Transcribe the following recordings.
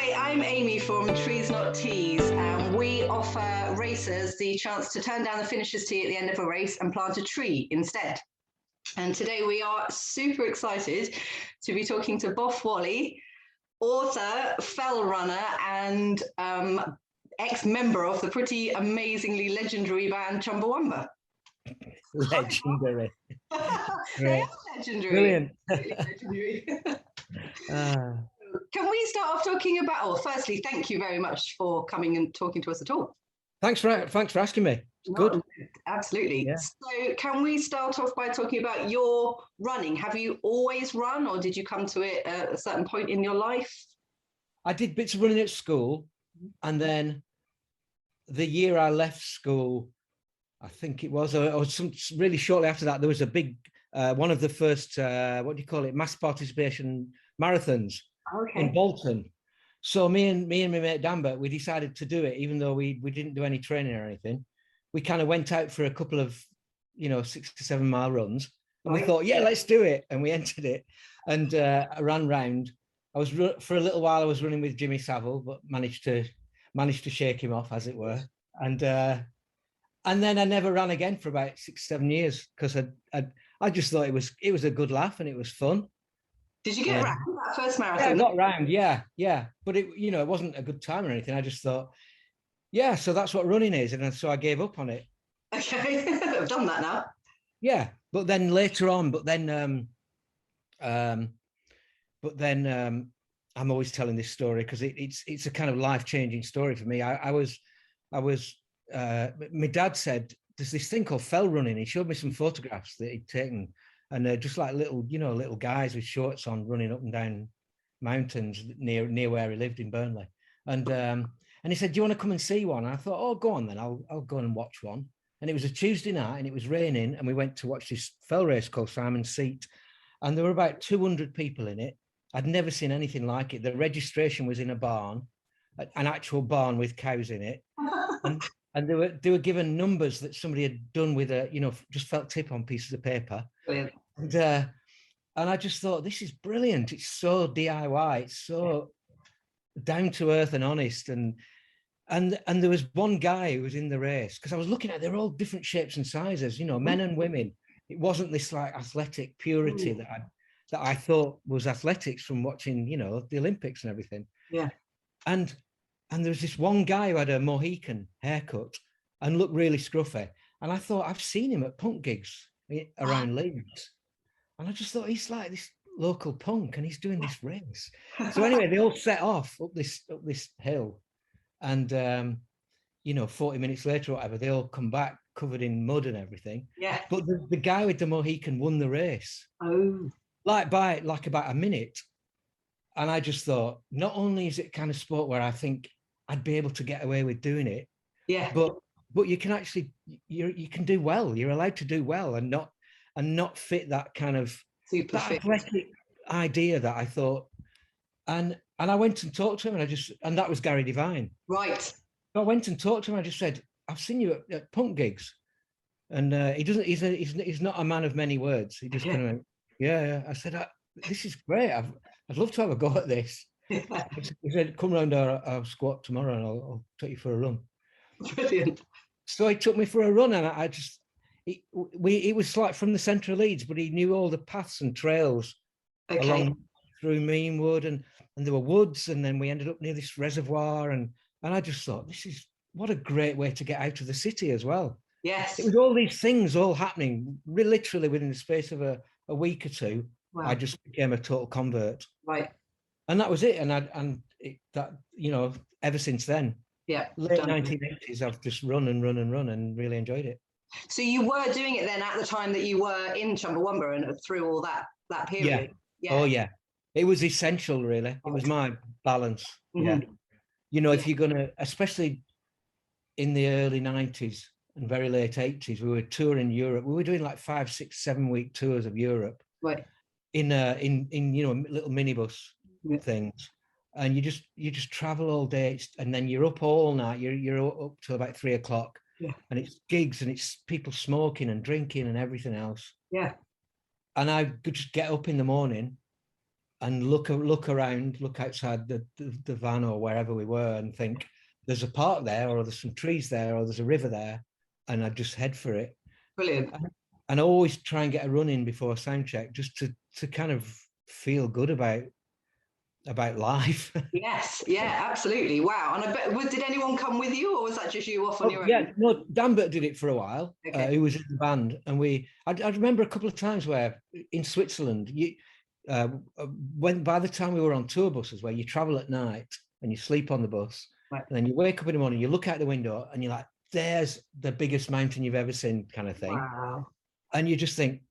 Hi, I'm Amy from Trees Not Teas, and we offer racers the chance to turn down the finisher's tee at the end of a race and plant a tree instead. And today we are super excited to be talking to Boff Whalley, author, fell runner, and ex-member of the pretty amazingly legendary band Chumbawumba. Legendary. They are legendary. Brilliant. Legendary. Can we start off talking about, or firstly, thank you very much for coming and talking to us at all. Thanks for asking me. It's good. Absolutely. Yeah. So can we start off by talking about your running? Have you always run, or did you come to it at a certain point in your life? I did bits of running at school, and then the year I left school, I think it was, or really shortly after that, there was a big, one of the first, what do you call it, mass participation marathons in Bolton. So me and my mate Dambert, we decided to do it, even though we didn't do any training or anything. We kind of went out for a couple of, 6 to 7 mile runs, and we thought, yeah, let's do it. And we entered it, and I ran round. For a little while, I was running with Jimmy Savile, but managed to shake him off, as it were. And then I never ran again for about 6, 7 years, because I just thought it was a good laugh and it was fun. Did you get round that first marathon? Yeah, I got round, yeah. But it wasn't a good time or anything. I just thought, yeah, so that's what running is. And so I gave up on it. Okay, I've done that now. Yeah, but then later on, I'm always telling this story because it's a kind of life-changing story for me. My dad said, there's this thing called fell running. He showed me some photographs that he'd taken, and they're just like little guys with shorts on running up and down mountains near where he lived in Burnley. And he said, do you want to come and see one? And I thought, oh, go on then, I'll go and watch one. And it was a Tuesday night and it was raining, and we went to watch this fell race called Simon's Seat. And there were about 200 people in it. I'd never seen anything like it. The registration was in a barn, an actual barn with cows in it. And they were given numbers that somebody had done with a, just felt tip on pieces of paper. Brilliant. And I just thought, this is brilliant. It's so DIY. It's so down to earth and honest. And there was one guy who was in the race, because I was looking at, they're all different shapes and sizes, men and women. It wasn't this like athletic purity that I thought was athletics from watching, the Olympics and everything. Yeah. And there was this one guy who had a Mohican haircut and looked really scruffy. And I thought, I've seen him at punk gigs around Leeds. And I just thought, he's like this local punk and he's doing this race. So anyway, they all set off up this hill. And, 40 minutes later or whatever, they all come back covered in mud and everything. Yeah. But the guy with the Mohican won the race. Oh. By about a minute. And I just thought, not only is it kind of sport where I think I'd be able to get away with doing it, yeah, but you can actually, you can do well. You're allowed to do well and not fit that kind of athletic idea that I thought. And I went and talked to him, and that was Gary Devine. Right. So I went and talked to him. I just said, I've seen you at punk gigs, and he's not a man of many words. He just kind of went, yeah. I said, this is great. I'd love to have a go at this. Yeah. He said, come round our squat tomorrow and I'll take you for a run. Brilliant. So he took me for a run, and it was like from the centre of Leeds, but he knew all the paths and trails along through Meanwood, and there were woods, and then we ended up near this reservoir, and I just thought, what a great way to get out of the city as well. Yes. It was all these things all happening literally within the space of a week or two. Wow. I just became a total convert. Right. And that was it. And ever since then, late 1980s, I've just run and really enjoyed it. So you were doing it then at the time that you were in Chumbawumba and through all that period? Yeah. Oh, yeah. It was essential, really. It was my balance. Mm-hmm. Yeah. If you're going to, especially in the early 90s and very late 80s, we were touring Europe. We were doing like 5, 6, 7 week tours of Europe. Right. In little minibus things, and you just travel all day, and then you're up all night. You're up till about 3 o'clock. Yeah. And it's gigs, and it's people smoking and drinking and everything else. Yeah. And I could just get up in the morning, and look around, look outside the van or wherever we were, and think there's a park there, or there's some trees there, or there's a river there, and I'd just head for it. Brilliant. And I always try and get a run in before a sound check, just to kind of feel good about life. Yes, yeah, absolutely. Wow. And I bet, did anyone come with you, or was that just you off on your own? Yeah, no, Danbert did it for a while. Okay. Who was in the band, and I remember a couple of times where in Switzerland, when by the time we were on tour buses, where you travel at night and you sleep on the bus, Right. and then you wake up in the morning, you look out the window, and you're like, "There's the biggest mountain you've ever seen," kind of thing. Wow. And you just think,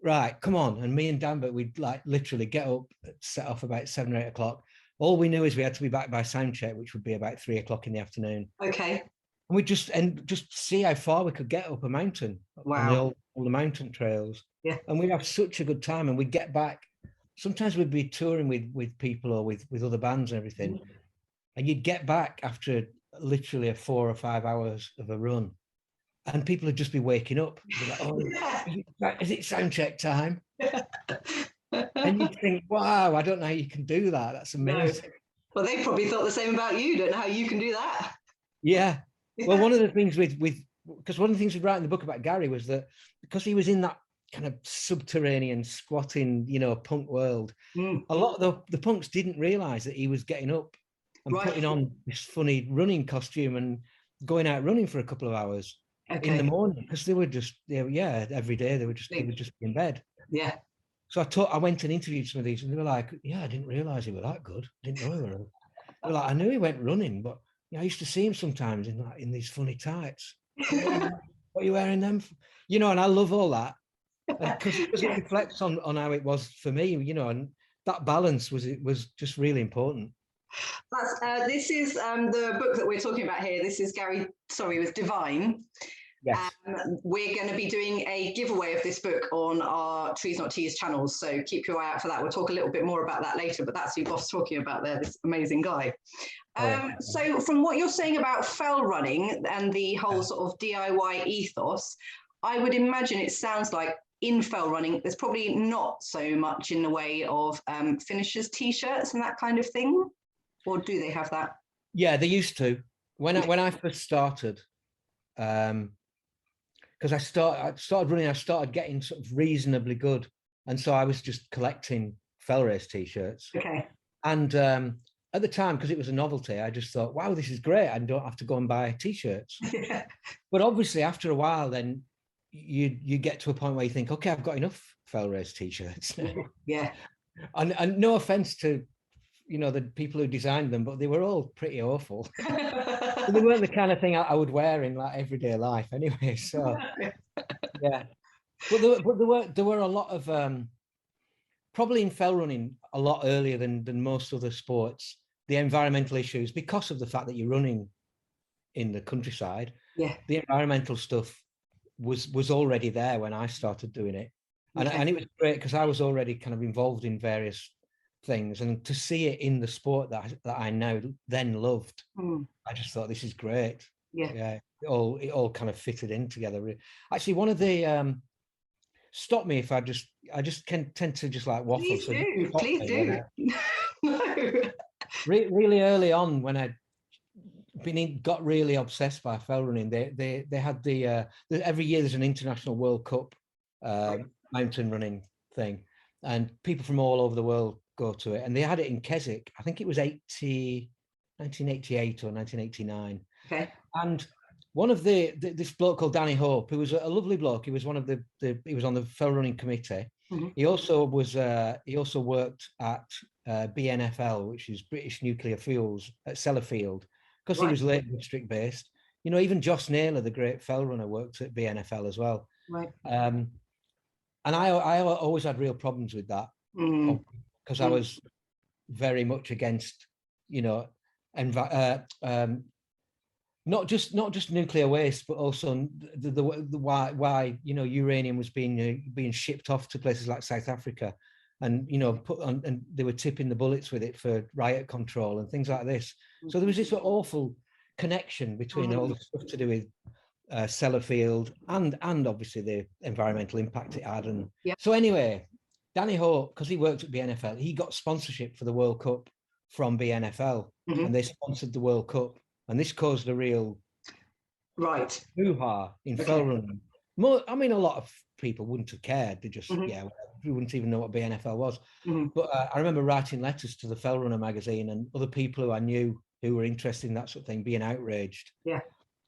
right, come on. And me and Danbert, we'd like literally get up, set off about 7 or 8 o'clock. All we knew is we had to be back by sound check, which would be about 3 o'clock in the afternoon. Okay. And we just see how far we could get up a mountain. Wow. On all the mountain trails. Yeah. And we'd have such a good time, and we'd get back. Sometimes we'd be touring with people or with other bands and everything. Mm-hmm. And you'd get back after literally 4 or 5 hours of a run, and people would just be waking up. Like, oh, is it sound check time? And you'd think, wow, I don't know how you can do that. That's amazing. No. Well, they probably thought the same about you. Don't know how you can do that. Yeah. Well, one of the things because one of the things we write in the book about Gary was that because he was in that kind of subterranean squatting, punk world, a lot of the punks didn't realize that he was getting up and putting on this funny running costume and going out running for a couple of hours in the morning, because they were just, every day they would just be in bed. Yeah. So I went and interviewed some of these, and they were like, yeah, I didn't realize he was that good. I didn't know he were. They were like, I knew he went running, but I used to see him sometimes in these funny tights. What are you wearing them for? And I love all that, because it reflects on how it was for me, and that balance was just really important. This is the book that we're talking about here. This is with Divine. Yes. We're going to be doing a giveaway of this book on our Trees Not Teas channels, so keep your eye out for that. We'll talk a little bit more about that later, but that's who Boff's talking about there, this amazing guy. So from what you're saying about fell running and the whole sort of DIY ethos, I would imagine it sounds like in fell running, there's probably not so much in the way of finishers t-shirts and that kind of thing, or do they have that? Yeah, they used to. When I first started, because I started running, I started getting sort of reasonably good, and so I was just collecting fell race t-shirts. Okay. And at the time, because it was a novelty, I just thought, wow, this is great. I don't have to go and buy t-shirts. Yeah. But obviously, after a while, then you get to a point where you think, okay, I've got enough fell race t-shirts now. Yeah. And no offense to the people who designed them, but they were all pretty awful. They weren't the kind of thing I would wear in like everyday life anyway. So yeah, but there were a lot of probably in fell running a lot earlier than most other sports, the environmental issues, because of the fact that you're running in the countryside. Yeah, the environmental stuff was already there when I started doing it, and it was great because I was already kind of involved in various things, and to see it in the sport that I now then loved, I just thought, this is great. Yeah, it all kind of fitted in together. Actually, one of the stop me if I just can tend to just like waffle. Please do. No. Really early on, when I got really obsessed by fell running, they had the every year there's an international World Cup mountain running thing, and people from all over the world go to it, and they had it in Keswick. I think it was 1988 or 1989. Okay. And one of this bloke called Danny Hope, who was a lovely bloke, he was one of he was on the fell running committee. Mm-hmm. He also worked at BNFL, which is British Nuclear Fuels, at Sellafield, because he was Lake District based. Even Joss Naylor, the great fell runner, worked at BNFL as well. Right. And I always had real problems with that. Because I was very much against, not just nuclear waste, but also the why uranium was being shipped off to places like South Africa, and put on, and they were tipping the bullets with it for riot control and things like this. So there was this awful connection between all the stuff to do with Sellafield and obviously the environmental impact it had. And so anyway, Danny Hope, because he worked at BNFL, he got sponsorship for the World Cup from BNFL, and they sponsored the World Cup, and this caused a real hoo-ha in fell running. I mean, a lot of people wouldn't have cared. They just, we wouldn't even know what BNFL was. But I remember writing letters to the Fell Runner magazine and other people who I knew who were interested in that sort of thing being outraged. Yeah.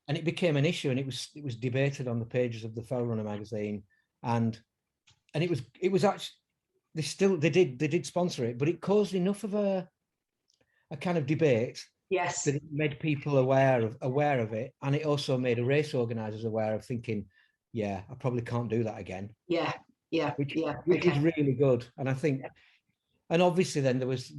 And it became an issue, and it was debated on the pages of the Fell Runner magazine, and it was actually they did sponsor it, but it caused enough of a kind of debate. Yes. That it made people aware of it, and it also made race organisers aware of thinking, yeah, I probably can't do that again. Yeah. Yeah. Which is really good. And I think, and obviously then there was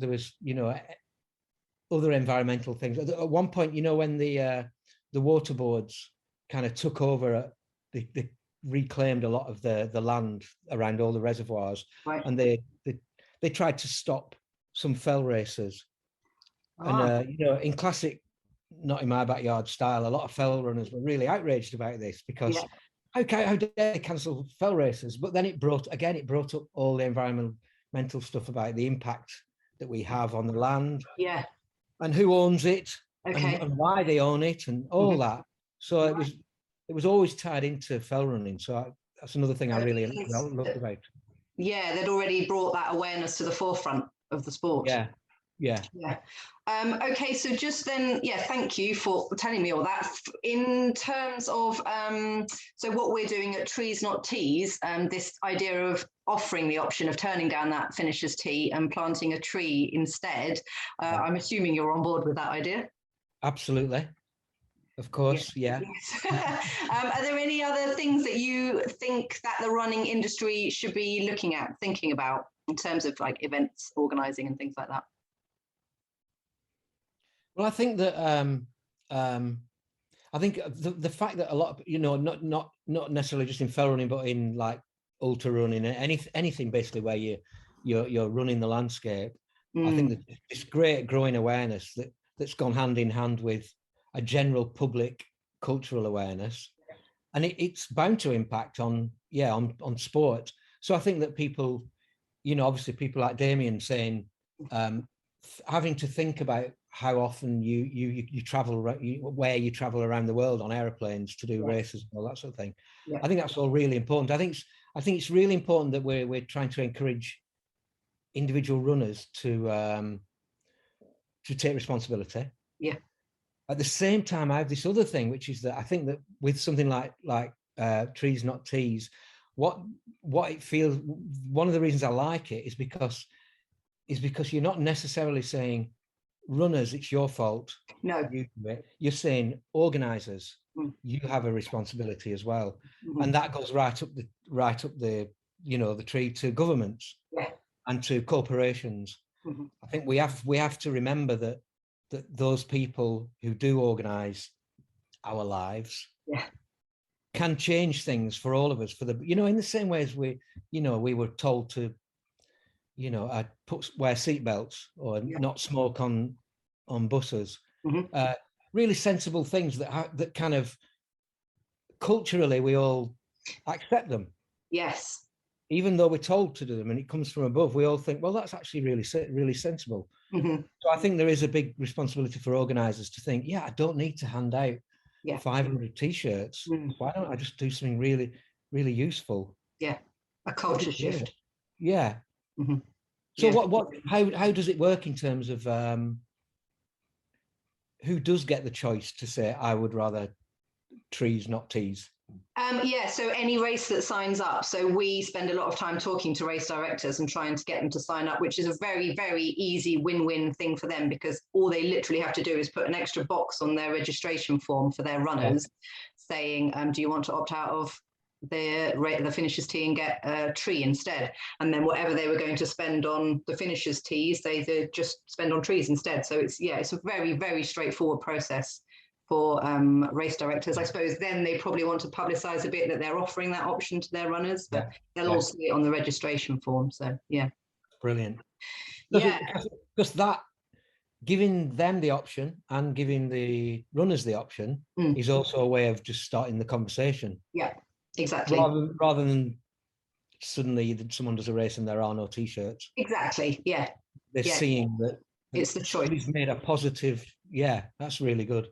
other environmental things. At one point, when the water boards kind of took over, they reclaimed a lot of the land around all the reservoirs, and they tried to stop some fell races. And in classic not in my backyard style, a lot of fell runners were really outraged about this, because how dare they cancel fell races? But then it brought up all the environmental stuff about the impact that we have on the land, and who owns it, and why they own it, and all that. So it was always tied into fell running. So that's another thing I really love about. Yeah, they'd already brought that awareness to the forefront of the sport. Yeah. Okay, so just then, thank you for telling me all that. In terms of, so what we're doing at Trees Not Teas, this idea of offering the option of turning down that finisher's tee and planting a tree instead, I'm assuming you're on board with that idea? Absolutely. Of course, yeah. Are there any other things that you think that the running industry should be thinking about in terms of like events organising and things like that? Well, I think that the fact that a lot of not necessarily just in fell running, but in like ultra running and anything basically where you're running the landscape, I think that this great growing awareness that's gone hand in hand with a general public cultural awareness, and it's bound to impact on sport. So I think that people, obviously people like Damien saying, having to think about how often you travel, where you travel around the world on airplanes to do races and all that sort of thing. I think that's all really important. I think it's really important that we're trying to encourage individual runners to take responsibility. Yeah. At the same time, I have this other thing, which is that I think that with something like Trees Not Teas, what it feels, one of the reasons I like it is because you're not necessarily saying, runners, it's your fault. No. You do it. You're saying, organisers, you have a responsibility as well. And that goes right up the the tree to governments and to corporations. I think we have to remember that those people who do organise our lives can change things for all of us, for the in the same way as we were told to wear seatbelts or not smoke on buses. Really sensible things that kind of culturally we all accept them. Yes. Even though we're told to do them and it comes from above, we all think, well, that's actually really sensible. So I think there is a big responsibility for organisers to think, I don't need to hand out 500 T-shirts. Why don't I just do something really, really useful? Yeah, a culture shift. Yeah. So how does it work in terms of who does get the choice to say, I would rather trees, not teas? So any race that signs up. So we spend a lot of time talking to race directors and trying to get them to sign up, which is a very, very easy win-win thing for them, because all they literally have to do is put an extra box on their registration form for their runners saying, do you want to opt out of the finishers tee and get a tree instead? And then whatever they were going to spend on the finishers tees, they just spend on trees instead. So it's a very, very straightforward process for race directors. I suppose then they probably want to publicise a bit that they're offering that option to their runners, but they'll all see it on the registration form. So Brilliant. Because that, giving them the option and giving the runners the option is also a way of just starting the conversation. Yeah, exactly. Rather than suddenly someone does a race and there are no t-shirts. Exactly. Yeah. They're Yeah. seeing that It's the choice. He's made a positive. Yeah, that's really good.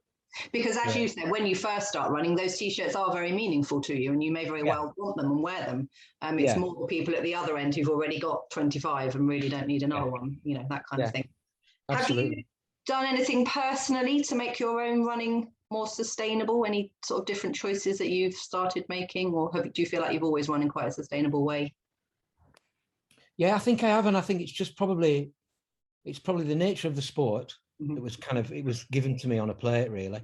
Because as you said, when you first start running, those t-shirts are very meaningful to you, and you may very well want them and wear them. It's more the people at the other end who've already got 25 and really don't need another one, you know, that kind of thing. Absolutely. Have you done anything personally to make your own running more sustainable? Any sort of different choices that you've started making, or do you feel like you've always run in quite a sustainable way? Yeah, I think I have, and I think it's probably the nature of the sport. It was it was given to me on a plate, really.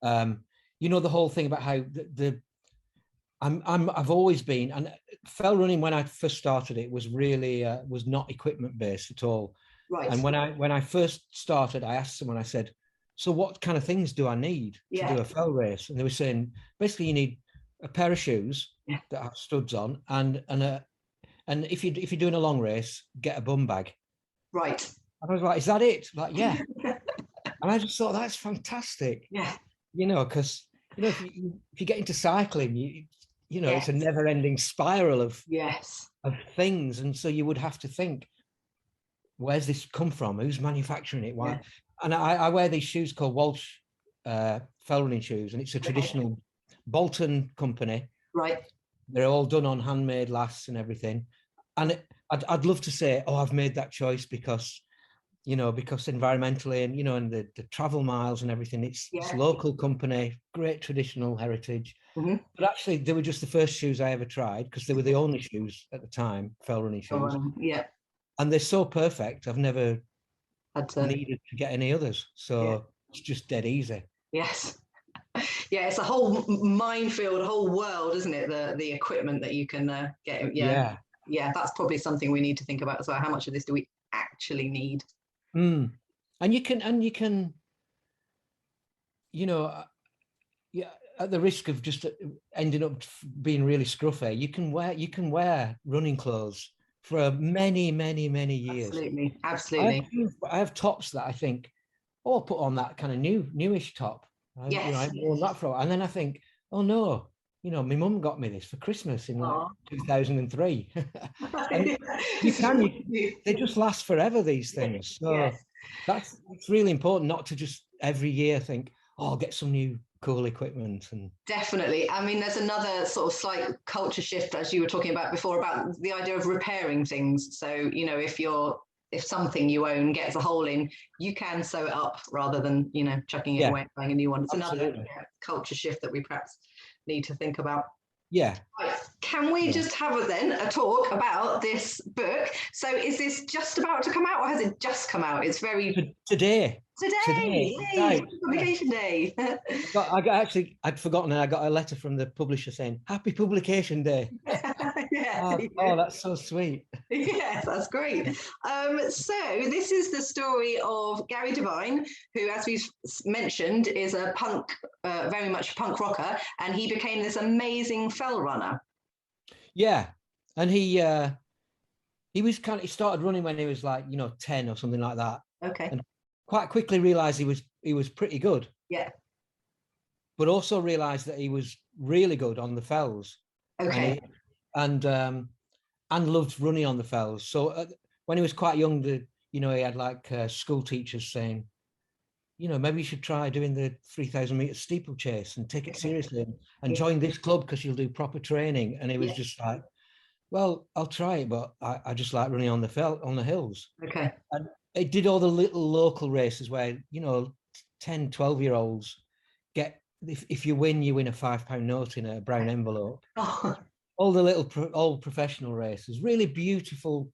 You know, the whole thing about how I've always been, and fell running when I first started it was really was not equipment based at all. Right. And when I first started, I asked someone, I said, so what kind of things do I need to do a fell race? And they were saying, basically you need a pair of shoes that have studs on, and if you're doing a long race, get a bum bag. Right. And I was like, is that it? Like, yeah. And I just thought, that's fantastic. Yeah. You know, because, you know, if you get into cycling, you know, it's a never ending spiral of things. And so you would have to think, where's this come from? Who's manufacturing it? Why? And I wear these shoes called Walsh fell running shoes, and it's a traditional Bolton company. Right. They're all done on handmade lasts and everything. And I'd love to say, oh, I've made that choice because, you know, because environmentally and, you know, and the travel miles and everything, it's a local company, great traditional heritage. But actually, they were just the first shoes I ever tried, because they were the only shoes at the time, fell running shoes. And they're so perfect, I've never needed to get any others. So it's just dead easy. Yes. Yeah, it's a whole minefield, a whole world, isn't it? The equipment that you can get. Yeah, that's probably something we need to think about as well. How much of this do we actually need? And you can, you know, at the risk of just ending up being really scruffy, you can wear running clothes for many years. Absolutely. I have tops that I think, oh, I'll put on that kind of newish top. You know, I've worn that for a while, and then I think, oh no, you know, my mum got me this for Christmas in like 2003. And they just last forever, these things. So it's really important not to just every year think, oh, I'll get some new cool equipment. And definitely. I mean, there's another sort of slight culture shift, as you were talking about before, about the idea of repairing things. So, you know, if something you own gets a hole in, you can sew it up rather than, you know, chucking it away and buying a new one. It's another culture shift that we perhaps need to think about. Yeah. Right. Can we just have a talk about this book? So is this just about to come out, or has it just come out? It's very today. Yay, publication day. I'd forgotten, and I got a letter from the publisher saying happy publication day. Oh, that's so sweet. Yes, that's great. So this is the story of Gary Devine, who, as we've mentioned, is a punk, very much punk rocker, and he became this amazing fell runner. Yeah, and he started running when he was like, you know, 10 or something like that. Okay. And quite quickly realized he was pretty good. Yeah. But also realized that he was really good on the fells. Okay. And loved running on the fells. So when he was quite young, you know, he had like school teachers saying, you know, maybe you should try doing the 3,000 meter steeplechase and take it seriously and join this club because you'll do proper training. And he was just like, well, I'll try it, but I just like running on the hills. Okay. And it did all the little local races where, you know, 10, 12-year-olds get, if you win a £5 note in a brown envelope. All the little old professional races, really beautiful,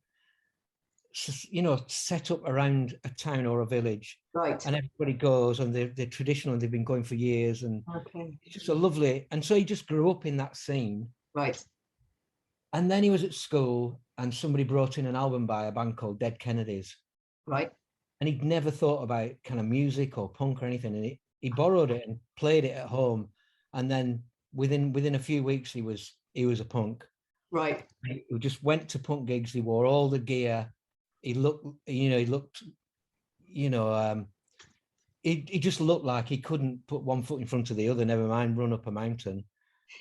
you know, set up around a town or a village. Right. And everybody goes, and they're traditional, and they've been going for years. And it's just a lovely, and so he just grew up in that scene. Right. And then he was at school, and somebody brought in an album by a band called Dead Kennedys. Right. And he'd never thought about kind of music or punk or anything. And he borrowed it and played it at home. And then within a few weeks, he was a punk. Right. He just went to punk gigs. He wore all the gear. He looked, he just looked like he couldn't put one foot in front of the other, never mind run up a mountain.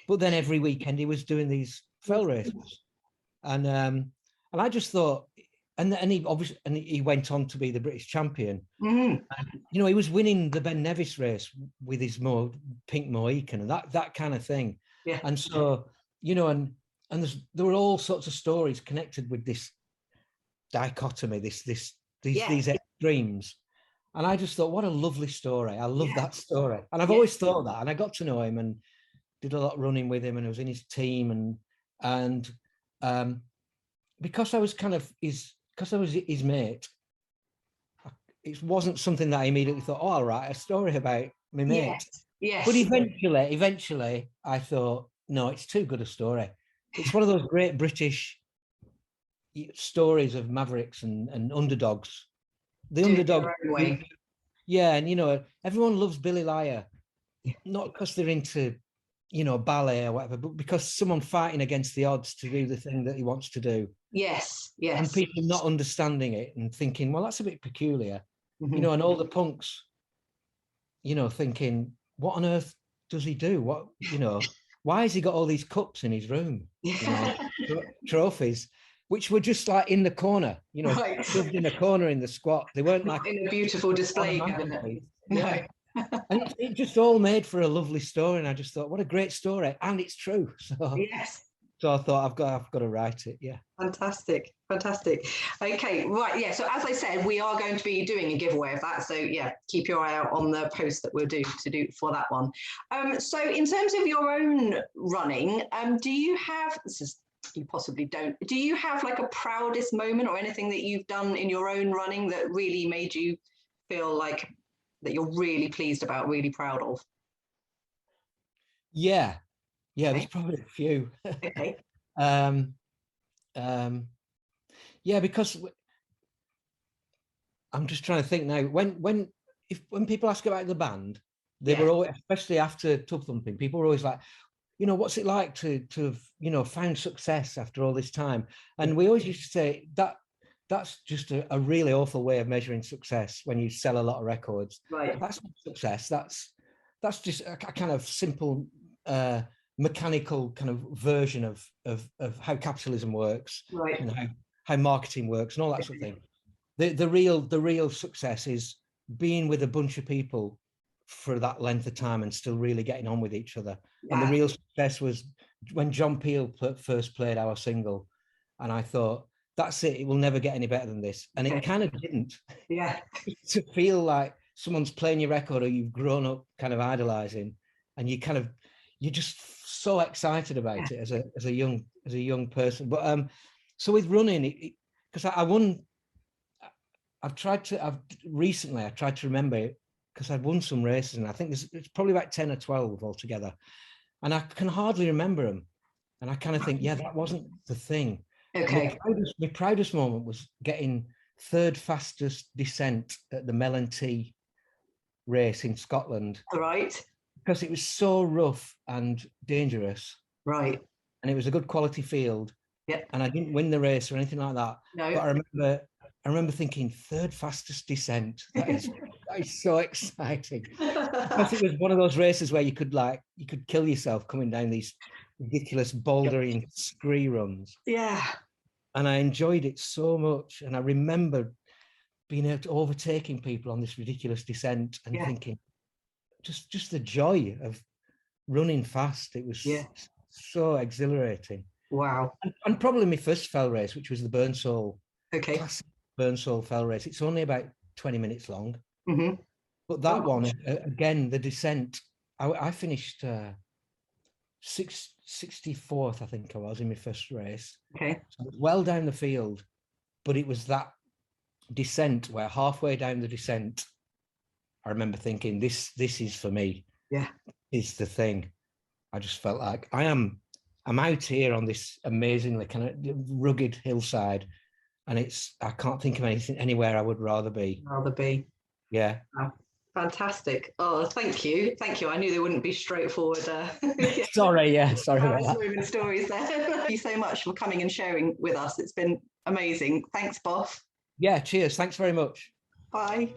But then every weekend he was doing these fell races. and I just thought, and he obviously, and he went on to be the British champion. Mm-hmm. And, you know, he was winning the Ben Nevis race with his pink Mohican and that kind of thing. Yeah. And so, you know, and there were all sorts of stories connected with this dichotomy, these extremes. And I just thought, what a lovely story. I love that story. And I've always thought that. And I got to know him and did a lot of running with him, and I was in his team, and because I was his mate, it wasn't something that I immediately thought, oh, I'll write a story about my mate. Yes. But eventually I thought, no, it's too good a story. It's one of those great British stories of mavericks and underdogs. The underdog. Yeah, and you know, everyone loves Billy Liar, not because they're into, you know, ballet or whatever, but because someone fighting against the odds to do the thing that he wants to do. Yes. And people not understanding it and thinking, well, that's a bit peculiar. You know, and all the punks, you know, thinking, what on earth does he do? What, you know, why has he got all these cups in his room? You know, trophies, which were just like in the corner, you know, shoved in a corner in the squat. They weren't like in a beautiful display cabinet. Yeah. And it just all made for a lovely story. And I just thought, what a great story. And it's true. So yes. So I thought I've got to write it. Yeah. Fantastic. Okay, right. Yeah. So as I said, we are going to be doing a giveaway of that. So yeah, keep your eye out on the post that we'll do for that one. So in terms of your own running, do you have? You possibly don't. Do you have like a proudest moment or anything that you've done in your own running that really made you feel like that you're really pleased about, really proud of? Yeah. There's probably a few. Okay. Yeah, because I'm just trying to think now. When people ask about the band, they were always, especially after Tub Thumping, people were always like, you know, what's it like to have, you know, found success after all this time? And we always used to say that's just a really awful way of measuring success when you sell a lot of records. Right. That's not success. That's just a kind of simple mechanical kind of version of how capitalism works, right, and how marketing works and all that sort of thing. The real success is being with a bunch of people for that length of time and still really getting on with each other. And the real success was when John Peel first played our single, and I thought, that's it will never get any better than this. And it kind of didn't. To feel like someone's playing your record or you've grown up kind of idolizing, and you're just so excited about it as a young person. But so with running, because I won, I've recently tried to remember it, because I've won some races, and I think it's probably about 10 or 12 altogether, and I can hardly remember them. And I kind of think, that wasn't the thing. Okay. My proudest moment was getting third fastest descent at the Mellon-T race in Scotland. Right. Because it was so rough and dangerous. Right. And it was a good quality field. Yeah. And I didn't win the race or anything like that. No. But I remember thinking, third fastest descent. That is so exciting. Because it was one of those races where you could kill yourself coming down these ridiculous bouldering scree runs. Yeah. And I enjoyed it so much. And I remember being able to overtaking people on this ridiculous descent and thinking, just the joy of running fast. It was so exhilarating. Wow. And probably my first fell race, which was the Burnsole. Classic Burnsole fell race. It's only about 20 minutes long. Mm-hmm. But that one, again, the descent, I finished 64th, I think I was, in my first race. Okay. So well down the field, but it was that descent where halfway down the descent, I remember thinking, this is for me. Yeah. It's the thing. I just felt like I'm out here on this amazingly kind of rugged hillside, and I can't think of anything anywhere I would rather be. Yeah. Wow. Fantastic. Oh, thank you. I knew they wouldn't be straightforward. Sorry about that. Moving stories there. Thank you so much for coming and sharing with us. It's been amazing. Thanks, Boff. Yeah, cheers. Thanks very much. Bye.